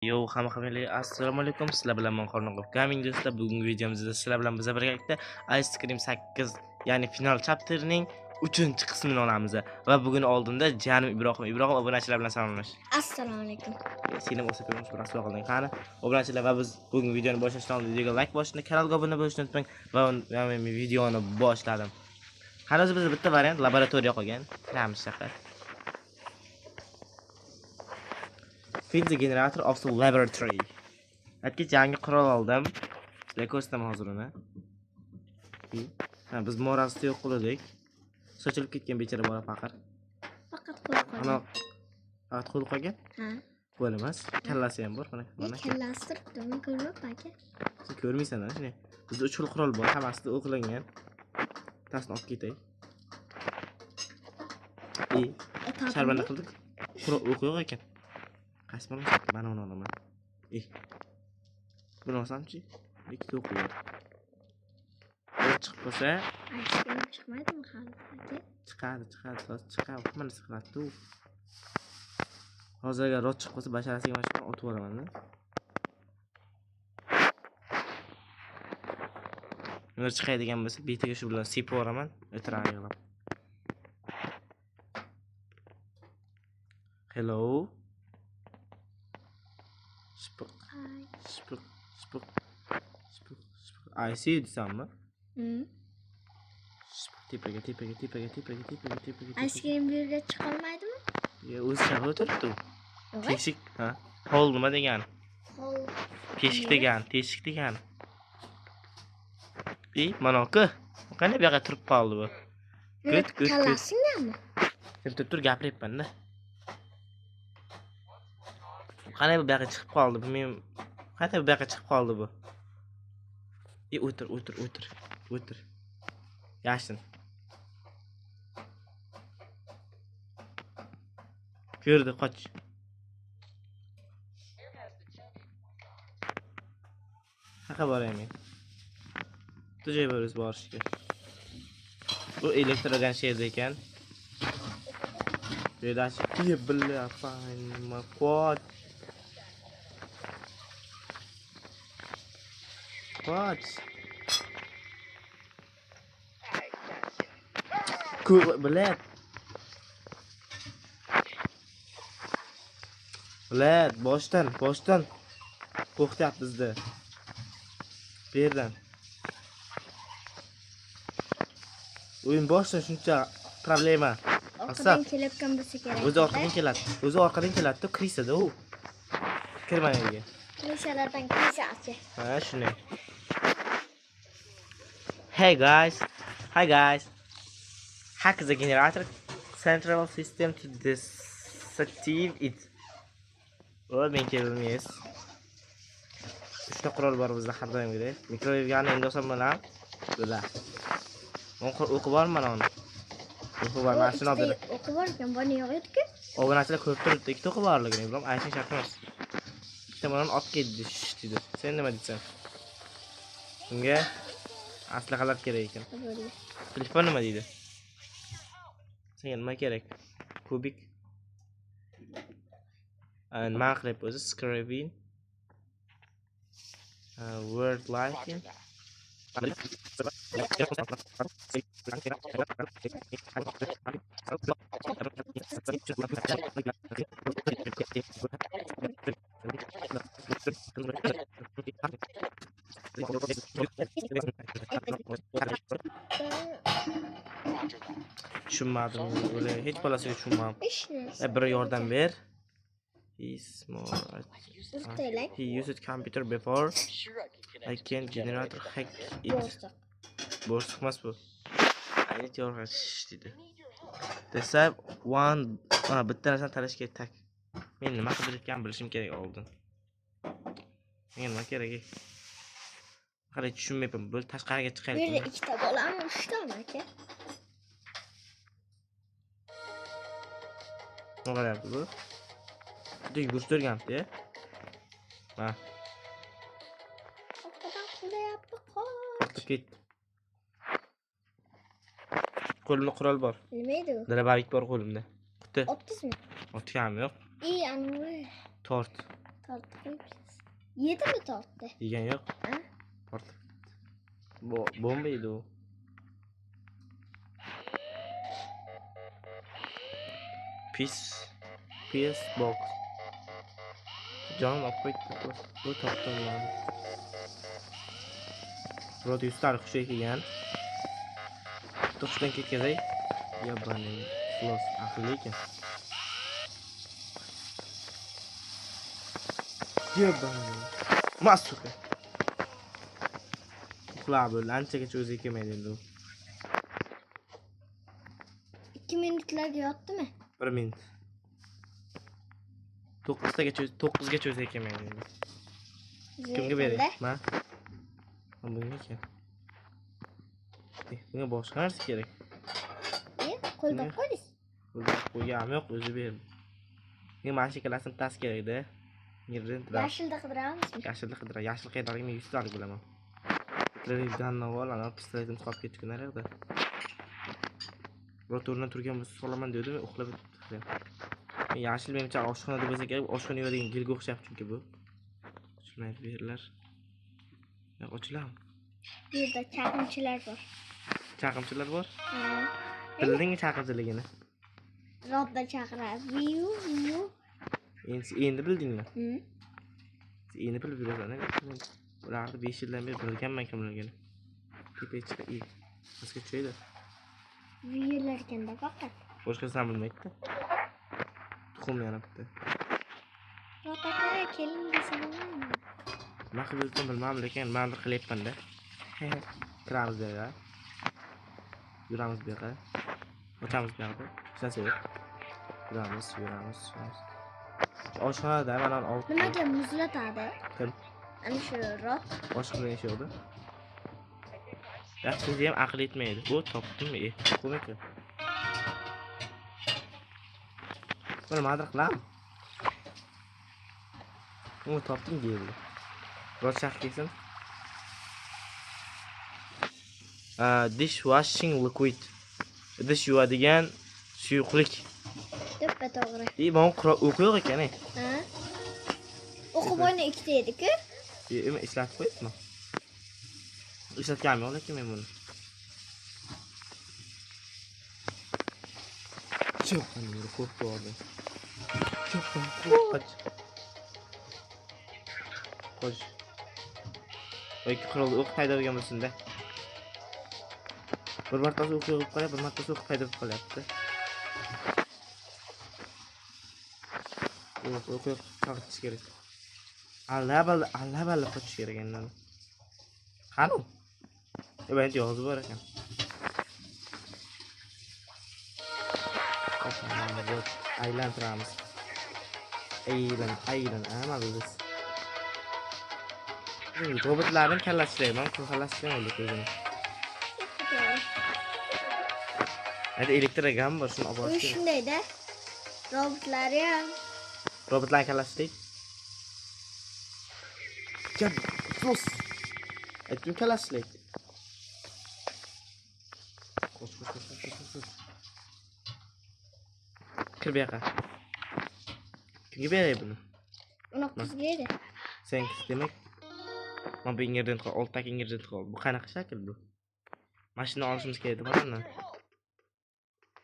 Yo, hammaga assalomu alaykum. Sizlar bilan men Qornog'ov Gaming do'stlar. Bugungi videomizda sizlar bilan birgalikda Ice Cream 8, ya'ni final chapterning 3-qismini olamiz. Va bugun oldinda Janim Ibrohim obunachilar bilan salomlash. Assalomu alaykum. Selam olsa ko'ramiz, rasvo qilgan qani. Obunachilar va biz bugun videoni boshlashdan oldin videoga like bosishni, kanalga obuna bo'lishni unutmang. Va men videoni boshladim. Hanuz bizda bitta variant laboratoriya qolgan. Kiramiz faqat. Find the generator of the laboratory. Aytgach yangi qurol oldim. Sizlarga ko'rsataman hozir uni. Ha, biz morasni yo'q qildik. Sochilib ketgan bechara bola faqir. Faqat qo'l qo'ygan. Faqat qo'l qo'ygan? Ha. Qo'l emas, kallasi ham bor. Mana. Kallasi turibdi, uni ko'ryapman aka. Sen ko'rmaysan-a? Shuni. Bizda 3 xil qurol bor, hammasida o'qlangan. Tasni olib ketay. Sharbanda qildik. Qurol o'q yo'q ekan. Qaysi bilan? Mana uni olaman. Buni olsamchi? Ikkita o'q bor. Chiqib qolsa, chiqmaydimi hali aka? Chiqadi. Mana chiqadi. Hozir agar rot chiqib qolsa, basharasiga mana shuni otib olaman-da. Agar chiqadigan bo'lsa, betiga shu bilan sepib olaman, o'tiraman yig'lab. Hello. Spuk. I see you desammi? Tepaga. Ice cream bu yerga chiqa olmaydimi? O'zi shahar o'tiribdi. Teshik, ha. Hol nima degani? Hol. Teshik degani. Mana oka. Qani bu yoqqa turib qoldi bu. Good. Kallasingmi? Sen tur gapiryapman-da. Qani bu yoqqa chiqib qoldi bu men. Qani bu yoqqa chiqib qoldi bu. O'tir. Yashin. Ko'rdi, qoch. Haqa boraymi? Tujay bo'riz borishga. Bu elektrogan sherda ekan. Bedash billa fayma qoch. Bilet, boshdan qo'rqityapti bizda. Bu yerdan. O'yin boshdan shuncha problema. Orqadan kelayotgan bo'lsa kerak. O'zi orqadan keladi, kirisada u. Kirmaydigan. Nishalardan kirsa aka. Ha, shunday. Hi guys. Hack the generator central system to disactivate it. Men kelmaysiz. 3 ta qurol bor bizda har doimgidek. Mikroyevgani endi olsam bilan bular. O'qi bormi mana uni? O'qi bor, mana shuni olib ber. O'qi bor ekan, buni yo'q edi-ku. Obunachilar ko'rib turibdi, ikkita o'qi borligini, bilan aytishing shart emas. Ikkita mana olib ketdi dedi. Sen nima deysan? Bunga aslaqalar kerak ekan. Telefon nima deydi? Senga nima kerak? Kubik. Nima qilib o'zi screen. Word lighting. Tushunmadim. O'ylay, hech bolasiga tushunmadim. Bir yordam ber. He used computer before. I can generate hack it. Bo'sh emas bu. Ayt yorg'ash dedi. Desa bitta narsani talashga tak. Men nima qidirayotganimni bilishim kerak oldin. Menga nima kerak? Qarang, tushunmayapman. Bu tashqariga chiqayapti. Bu yerda ikkita bo'lami, 3 tami aka? Nima qilyapti bu? Juda yugurish turgandi. Ha. Orqadan qo'yapti, Ortib ketdi. Qo'limda qurol bor. Nima edi u? Dirabalik bor qo'limda. Quti. Otdingizmi? Otgam yo'q. Anu. Tort. Tortib qo'yibsiz. Yedimi tortdi? Yegan yo'q. Ha? Ortiq. Bomba edi u. PS box. Canım opqo'ydi. Bu topdim men. Producer xushga kelgan. To'xtadan ketkazay. Yabani. Xlos, aqlli ekan. Yabani. Masuka. Uxlab bo'ldi. Anchagacha o'ziga kelmaydi endi u. 2 minutlarga yotdimi? 1 minut. 9gacha o'ziga kelmaydi endi. Kimga beray? Men. Bunga ekan. Bunga boshqa narsa kerak. Qo'lda qo'ydik. Qo'ygan yo'q, o'zi berdi. Men mana shu klassni tas kerak-da. Yashilda qidiramizmi? Yashilda qidiramiz. Yashil qaytargan 100 dollar bo'laman. Televizion navol, ana pistoletim qolib ketdi kunlarda. Rotordan turgan bo'lsa solaman dedim, uxlab o'tdim. Yashil menimcha oshxonada bo'lsa kerak, oshxona yeydigan gilga o'xshab chunki bu. Ochilmaydi bu yerlar. Yo'q, ochiladimi? Bu yerda chaqimchilar bor. Chaqimchilar bor? Ha. Bildingmi chaqimchiligini? Rodda chaqiradi. Viu. Endi bildingmi? Hı. Endi bilib yurasan. Ularni 5 yildan beri bilganman kimligini. Tepechka i. Bizga tushaydi. Viularkanda faqat. Boshqasini bilmaydi. Tuxum yana bitta. Rodda keling desam nima? Nima qilib bilmam, lekin men bir qilyapman-da. Kiramiz bu yerga. Yuramiz bu yerga. O'chamiz bu yerga. Hech yo'q. Yuramiz. Oshxonada mana olib. Nimaga muzlatadi? Kim? Ana shu rod. Boshqa ish yo'qda. Yaxshisi ham aql yetmaydi. Bu topdimmi? Qo'ymaydi. Mana madar qilam. Uni topdim deydi. Rod shax kelsin. Dishwashing liquid. Dish yuvadigan suyuqlik. To'ppa to'g'ri. Ben o'qiyoq ekan. Ha? O'qib o'yna ikkita edi-ku. Ishlatib qo'yibmi? Ishlatganmi lekin men buni. Cho'q, qani ko'p bo'ldi. Cho'q, qo'sh. Voy, qirol o'q haydaydigan bo'lsin-da. Bir martasi o'qib qo'yib, bir martasi o'qib haydab qolyapti. O'qib qaqtish kerak. Alla qochish kerak endi. Qani? Ben yozib bor ekan. Aylantiramiz. Aylan, amalimiz. Robotlarning kallasidan, kallasidan oldik o'zini. Hadi elektrogam bor, shuni olib borish kerak. Shundayda. Robotlar ham. Robotlar kallasidan. Gel, sus. Aytdim kallasidan. Koş. Kir bu yoqqa. Kimga beray buni? Uni qizga edi. Sen demak. Men bu ingredient qol, oltaki ingredient qol. Bu qanaqa shakl bu? Mashina olishimiz kerak deb o'ylayman.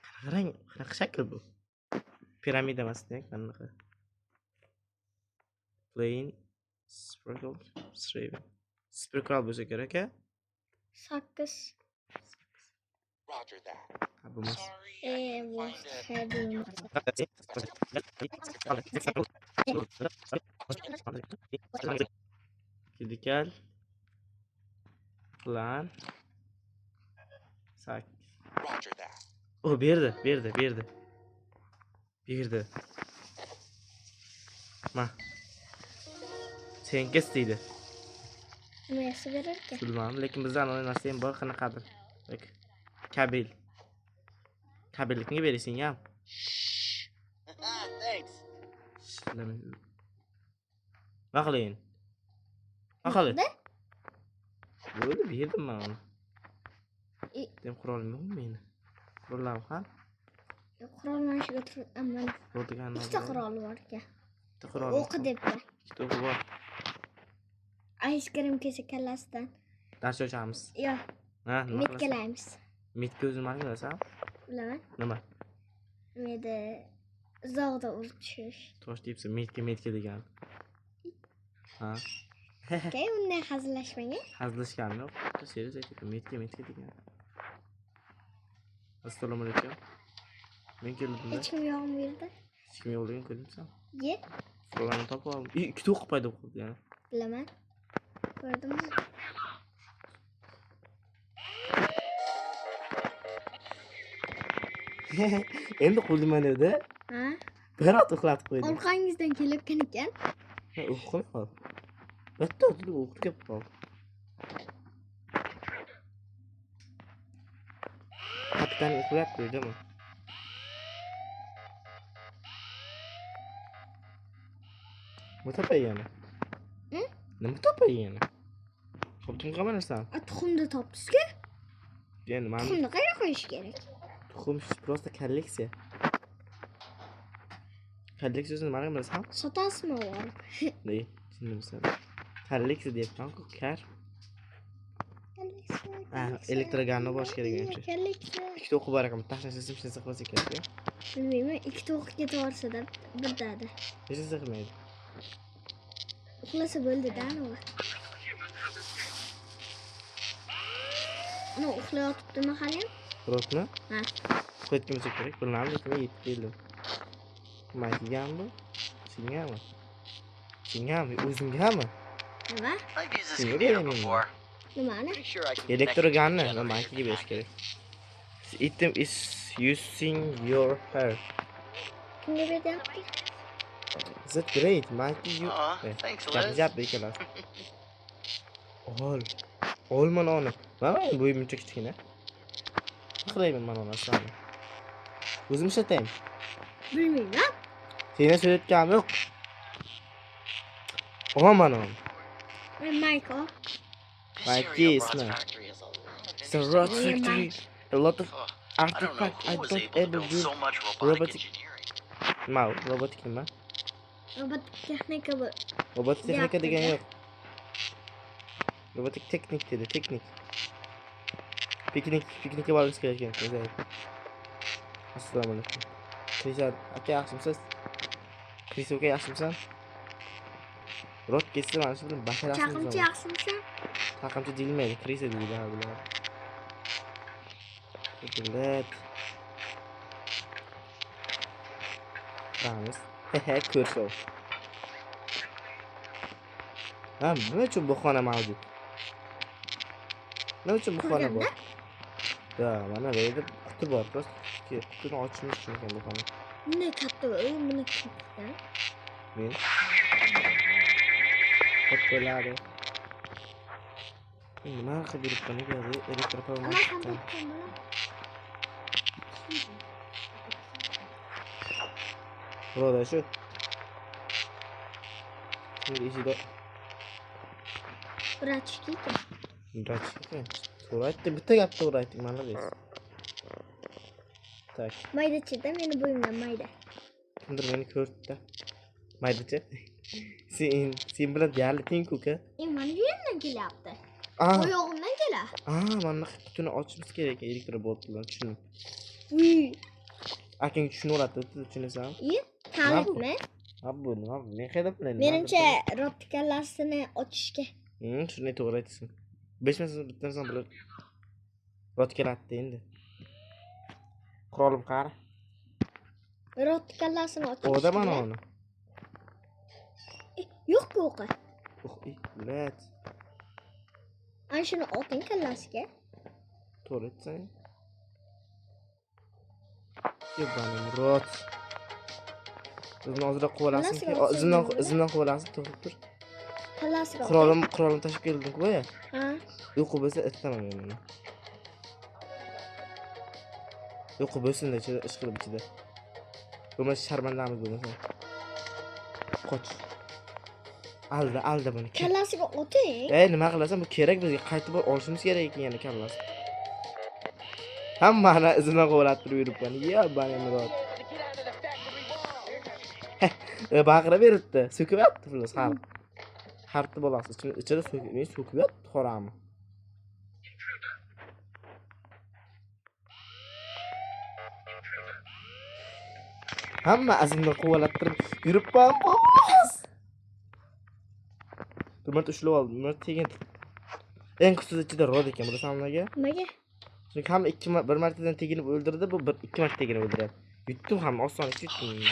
Qarang, qanaqa shakl bu? Piramida emas, qanaqa? Plain sprinkle bo'lsa kerak-a? 8. Roger that. Bu emas. Was heavy. Radikal plan sak. Roger that. O berdi. Ma. Sen kes deydi. Nima berarkan? Bilmadim, lekin bizdan o'yin narsa ham bor qanaqadir. Bak. Kabellikni berasing ham. Thanks. Nima qilayin? Bo'ldi, berdim men uni. Dem qurolim yo'qmi meni? Qurollarim ham? Qurol mana shuga turib, ammo Bo'ldigan. ikkita qurol bor ekan. Bitta qurol. O'qi debdi. ikkita o'qi bor. Ice cream kelsa kallasidan. Dars ochamiz. Yo'q, Ha, nima qilasan? metkalaymiz. Mitga o'zing nima qilasan? Bilaman. Nima? Meda zog'da urib tushirish. Tosh deyapsan, mitga degan. Ha. Keyin unday hazillashmagan. Hazillashganim yo'q. Serios aytyapman, mitga degan. Assalomu alaykum. Men keldim. Hech kim yo'qmi bu yerda? Hech kim yo'qligini ko'rdimsan? Ye. So'rani topib oldim. Ikkita o'q paydo bo'ldi yana. Bilaman. Ko'rdimmi? Endi qo'ldim mana edi. Ha? Bir ot uxlatib qo'ydim. Orqangizdan kelayotgan ekan. Uxlay qol. Bitta o'tib o'qib kelib qol. Kapitan uxlab qo'ydimi? Nima topay yana? Nima topay yana? Xo'ptim qamarasan. Tuxumni topdingiz-ku? Endi men Tuxumni qayerga qo'yish kerak? tuxum просто kolleksiya. Kolleksiyasini nima qilasan? Sotasizmi o'g'il? Ne? Tushundimsan. Kolleksiya deyapman-ku, kar. Elektroganni bosh kerak menimcha. Kolleksiya. Ikkita o'qib bor ekan, tashlashim hech narsa qilmasa kerak. Bilmayman, ikkita o'qib ketaversa-da birdada. Hech narsa qilmaydi. Uxlasa bo'ldi-da anavi. Ana uxlayotibdimi hali ham? Rotni? Ha. Qo'yitgimsa kerak. Bilmadim, lekin men yetib keldim. Maykiganmi? Singami? Singami? O'zingami? Nima? I've used this Yeah, computer yeah, yeah. before. Nimani? Pretty sure I can connect it Elektroganni to the nima main maykiga berish device. kerak. Item is using your hair. Kimga beryapti? Is it great? Mikey you. Aw, thanks, Gap Liz. gap ikkalas. Ol. Ol mana uni. Mana bo'yim uncha kichkina. Qilayman mana uni aslani. O'zim ishlataymi? Bilmayman. Seni so'rayotganim yo'q. Olaman mana uni. Michael. This Mikey, cereal it's Rod's not. factory is a lot of It's a rot Yeah, factory. A lot of Ugh, I don't know artifact who I was don't able to able build to so much robotic- robotic engineering. Nima? Robotik nima? Robot texnika bu. Robotik texnika degan Yaptida. yo'q. Robotik texnik dedi, texnik. Piknikka borishimiz kerak ekan. O'zay. Assalomu alaykum. Krishad aka yaxshimisiz? Krish aka yaxshimisan? Rot ketsa mana shu bilan basharasimiz. Chaqimchi yaxshimisan? Chaqimchi deyilmaydi, Krisa deydi ha bular. Bilet. Ramiz. Hehe, ko'rsov. Ha, nima uchun bu xona mavjud? Nima uchun bu xona bor? Ya, mana bu yerda quti bor. Prosta qutini ochishimiz uchun ekan bu xona. Bunday katta bu, buni katta. Men. Qo'ladi. Nima qilib yuribman ekan? Elektropol Ana mashina. kompyuter bilan. Burada shu. Şimdi ichida Vrachki. Drachka. So'raydi, bitta gap to'g'ri mana biz. Tak, Mayda-chida meni bo'yimdan mayda. kimdir meni ko'rdi-da. Maydachi. Sen bilan deyarli teng-ku-ka. Mana bu yerdan kelyapti. Ah, Oyog'imdan kelar. mana qutini ochishimiz kerak ekan elektrobot bilan, tushun. Uy. Akang tushunaveradi, tushunasan? Kalitmi? Ha bu nima? Men qayerdan bilaman? Menimcha robotikalasini ochishga. Shunday to'g'ri aytsan. 5 minutdan bittasan bular. Rot kelatdi endi. Qurolim qara. Robotikalasini ochishga. Oda mana uni. Yo'q-ku o'qi. Lat. Ana shuni oting kallasiga. To'g'ri aytsan. Yo'qbanim rot. Bizni hozirda quvalasin. Izimdan quvalasin, to'g'ri tur. Kallasiga. Qurolim tashib keldim-ku boya. Ha. Yo'q bo'lsa aytaman men buni. Yo'q bo'lsin-da, ish qilib ichida. Bo'lmasa sharmandamiz bo'lmasa. Qoch. Alda buni. Kallasiga oting. Nima qilasan? Bu kerak bizga. Qaytib olishimiz kerak ekan yana kallasi. Hammani izimdan qo'valatib yuribman. Ya, bani murod. Baqirib beribdi. So'kibdi pulni har. Hartni bolasi ichida so'kibdi qorami. Hamma azimni qo'valattirib yuribman. Dumart ushlab oldim. Dumart tegin. Eng kuchsiz ichida rod ekan, bilasan nimaga? Nimaga? Chunki hamma bir martadan teginib o'ldirdi, bu ikki marta teginib o'ldiryapti. Yutdim ham, oson yutdim.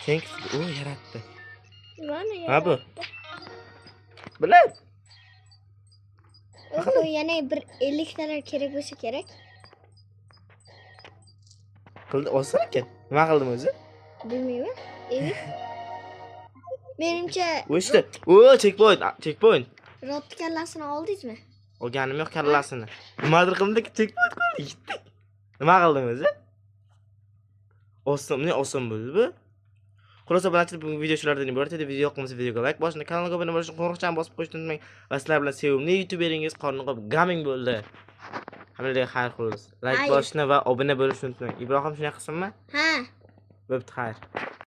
Thanks. O yaratdi. Mana Ha bu. Bilay. Bu yana bir 50 talar kerak bo'lsa kerak. Qildi, oson ekan. Nima qildim o'zi? Bilmayman. Evet. Menimcha O'shda. O, checkpoint. rot kallasini oldingizmi? Olganim yo'q kallasini. Nimadir qildik, checkpoint qo'ydik, yitdik. Nima qildim o'zi? Oson bo'ldi bu. Xulosa bilan bugungi video shulardan iborat edi. Video yoqmasa videoga like bosing, kanalga obuna bo'lish uchun qo'ng'iroqchani bosib qo'yishni unutmang. Va sizlar bilan sevimli YouTuberingiz qorni qo'yib gaming bo'ldi. Hammaga xayr xo'sh. Like bosishni va obuna bo'lishni unutmang. Ibrohim shunday qilsinmi? Ha. Bo'pti, xayr.